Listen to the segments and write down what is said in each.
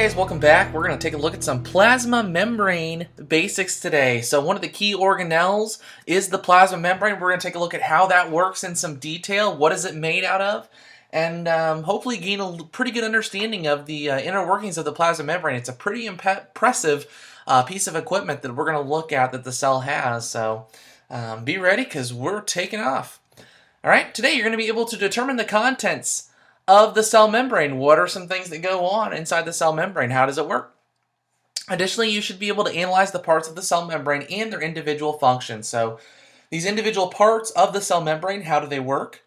guys, welcome back. We're going to take a look at some plasma membrane basics today. So one of the key organelles is the plasma membrane. We're going to take a look at how that works in some detail. What is it made out of? And hopefully gain a pretty good understanding of the inner workings of the plasma membrane. It's a pretty impressive piece of equipment that we're going to look at that the cell has. So be ready because we're taking off. All right, today you're going to be able to determine the contents of the cell membrane. What are some things that go on inside the cell membrane? How does it work? Additionally, you should be able to analyze the parts of the cell membrane and their individual functions. So these individual parts of the cell membrane, how do they work?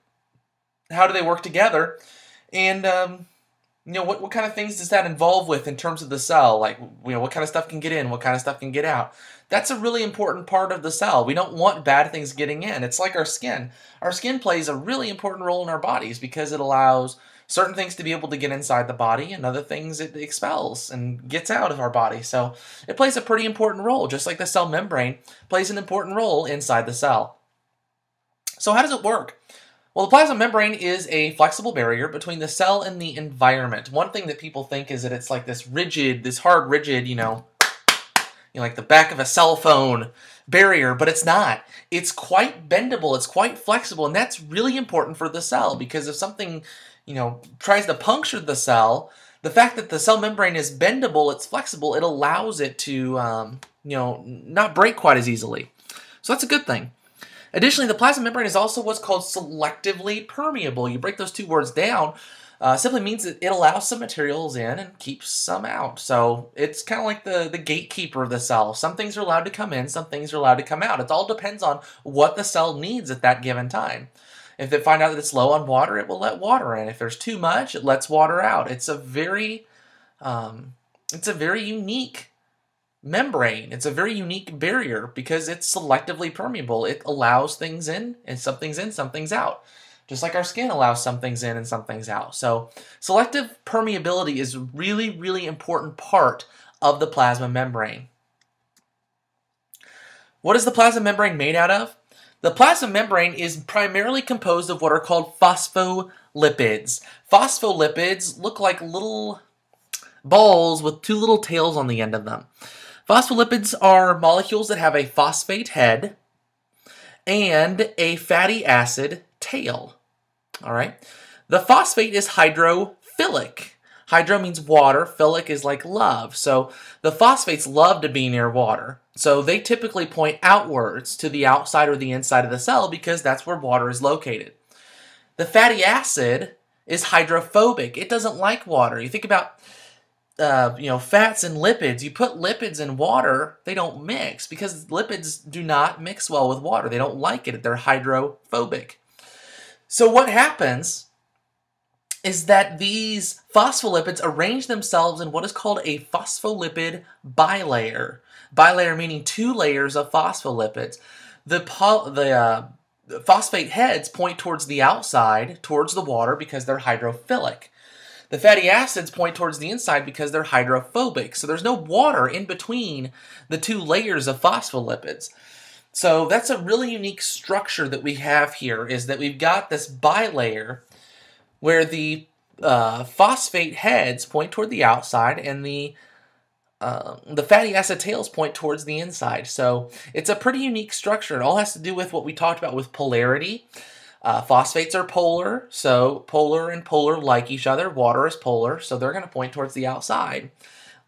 How do they work together? And what kind of things does that involve with in terms of the cell? Like, what kind of stuff can get in? What kind of stuff can get out? That's a really important part of the cell. We don't want bad things getting in. It's like our skin. Our skin plays a really important role in our bodies because it allows certain things to be able to get inside the body and other things it expels and gets out of our body. So it plays a pretty important role, just like the cell membrane plays an important role inside the cell. So how does it work? Well, the plasma membrane is a flexible barrier between the cell and the environment. One thing that people think is that it's like this rigid, this hard, rigid, like the back of a cell phone barrier, but it's not. It's quite bendable, it's quite flexible, and that's really important for the cell because if something, tries to puncture the cell, the fact that the cell membrane is bendable, it's flexible, it allows it to, not break quite as easily. So that's a good thing. Additionally, the plasma membrane is also what's called selectively permeable. You break those two words down, simply means that it allows some materials in and keeps some out. So it's kind of like the gatekeeper of the cell. Some things are allowed to come in, some things are allowed to come out. It all depends on what the cell needs at that given time. If they find out that it's low on water, it will let water in. If there's too much, it lets water out. It's a very unique membrane. It's a very unique barrier because it's selectively permeable. It allows things in and some things out. Just like our skin allows some things in and some things out. So selective permeability is a really, really important part of the plasma membrane. What is the plasma membrane made out of? The plasma membrane is primarily composed of what are called phospholipids. Phospholipids look like little balls with two little tails on the end of them. Phospholipids are molecules that have a phosphate head and a fatty acid tail. All right. The phosphate is hydrophilic. Hydro means water. Philic is like love. So the phosphates love to be near water. So they typically point outwards to the outside or the inside of the cell because that's where water is located. The fatty acid is hydrophobic. It doesn't like water. You think about fats and lipids. You put lipids in water, they don't mix because lipids do not mix well with water. They don't like it. They're hydrophobic. So what happens is that these phospholipids arrange themselves in what is called a phospholipid bilayer. Bilayer meaning two layers of phospholipids. The phosphate heads point towards the outside, towards the water, because they're hydrophilic. The fatty acids point towards the inside because they're hydrophobic. So there's no water in between the two layers of phospholipids. So that's a really unique structure that we have here, is that we've got this bilayer where the phosphate heads point toward the outside and the fatty acid tails point towards the inside. So it's a pretty unique structure. It all has to do with what we talked about with polarity. Phosphates are polar, so polar and polar like each other. Water is polar, so they're going to point towards the outside.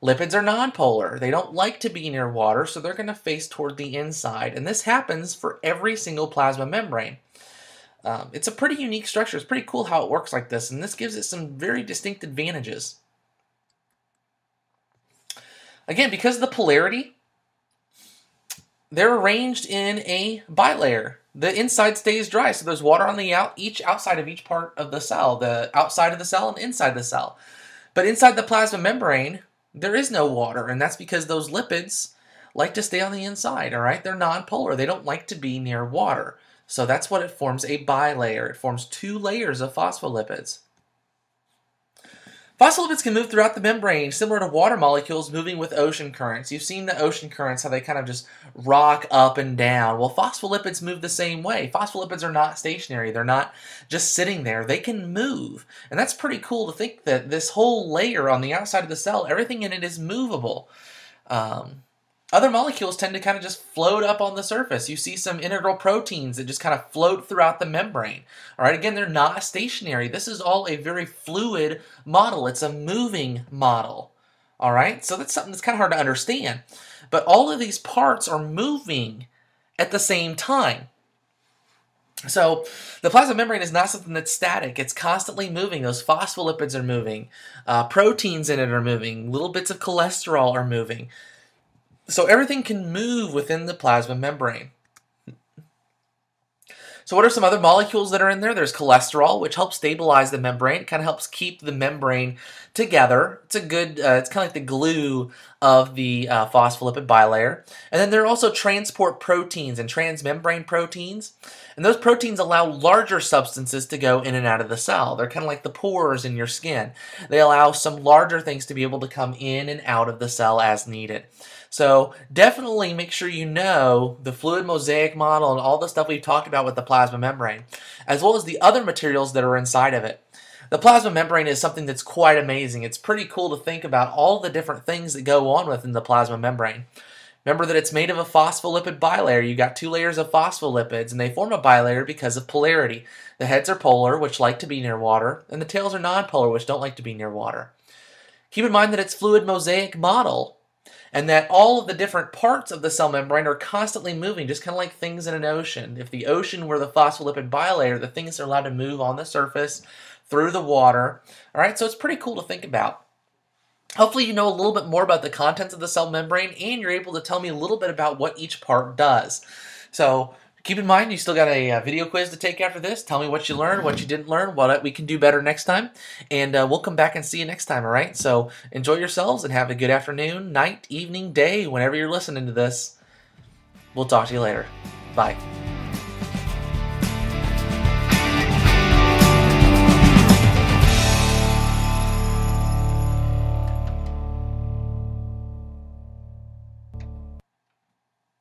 Lipids are nonpolar. They don't like to be near water, so they're going to face toward the inside. And this happens for every single plasma membrane. It's a pretty unique structure. It's pretty cool how it works like this, and this gives it some very distinct advantages. Again, because of the polarity, they're arranged in a bilayer. The inside stays dry, so there's water on the outside of each part of the cell, the outside of the cell and inside the cell. But inside the plasma membrane, there is no water, and that's because those lipids like to stay on the inside, all right? They're nonpolar. They don't like to be near water. So that's what it forms, a bilayer. It forms two layers of phospholipids. Phospholipids can move throughout the membrane, similar to water molecules moving with ocean currents. You've seen the ocean currents, how they kind of just rock up and down. Well, phospholipids move the same way. Phospholipids are not stationary. They're not just sitting there. They can move. And that's pretty cool to think that this whole layer on the outside of the cell, everything in it is movable. Other molecules tend to kind of just float up on the surface. You see some integral proteins that just kind of float throughout the membrane. All right, again, they're not stationary. This is all a very fluid model. It's a moving model. All right, so that's something that's kind of hard to understand. But all of these parts are moving at the same time. So the plasma membrane is not something that's static. It's constantly moving. Those phospholipids are moving. Proteins in it are moving. Little bits of cholesterol are moving. So everything can move within the plasma membrane. So what are some other molecules that are in there? There's cholesterol, which helps stabilize the membrane. It kind of helps keep the membrane together. It's a good, it's kind of like the glue of the phospholipid bilayer. And then there are also transport proteins and transmembrane proteins. And those proteins allow larger substances to go in and out of the cell. They're kind of like the pores in your skin. They allow some larger things to be able to come in and out of the cell as needed. So definitely make sure you know the fluid mosaic model and all the stuff we've talked about with the plasma membrane, as well as the other materials that are inside of it. The plasma membrane is something that's quite amazing. It's pretty cool to think about all the different things that go on within the plasma membrane. Remember that it's made of a phospholipid bilayer. You got 2 layers of phospholipids, and they form a bilayer because of polarity. The heads are polar, which like to be near water, and the tails are nonpolar, which don't like to be near water. Keep in mind that it's fluid mosaic model, and that all of the different parts of the cell membrane are constantly moving, just kind of like things in an ocean. If the ocean were the phospholipid bilayer, the things are allowed to move on the surface through the water. All right, so it's pretty cool to think about. Hopefully you know a little bit more about the contents of the cell membrane, and you're able to tell me a little bit about what each part does. So keep in mind, you still got a video quiz to take after this. Tell me what you learned, what you didn't learn, what we can do better next time. And we'll come back and see you next time, all right? So enjoy yourselves and have a good afternoon, night, evening, day, whenever you're listening to this. We'll talk to you later. Bye.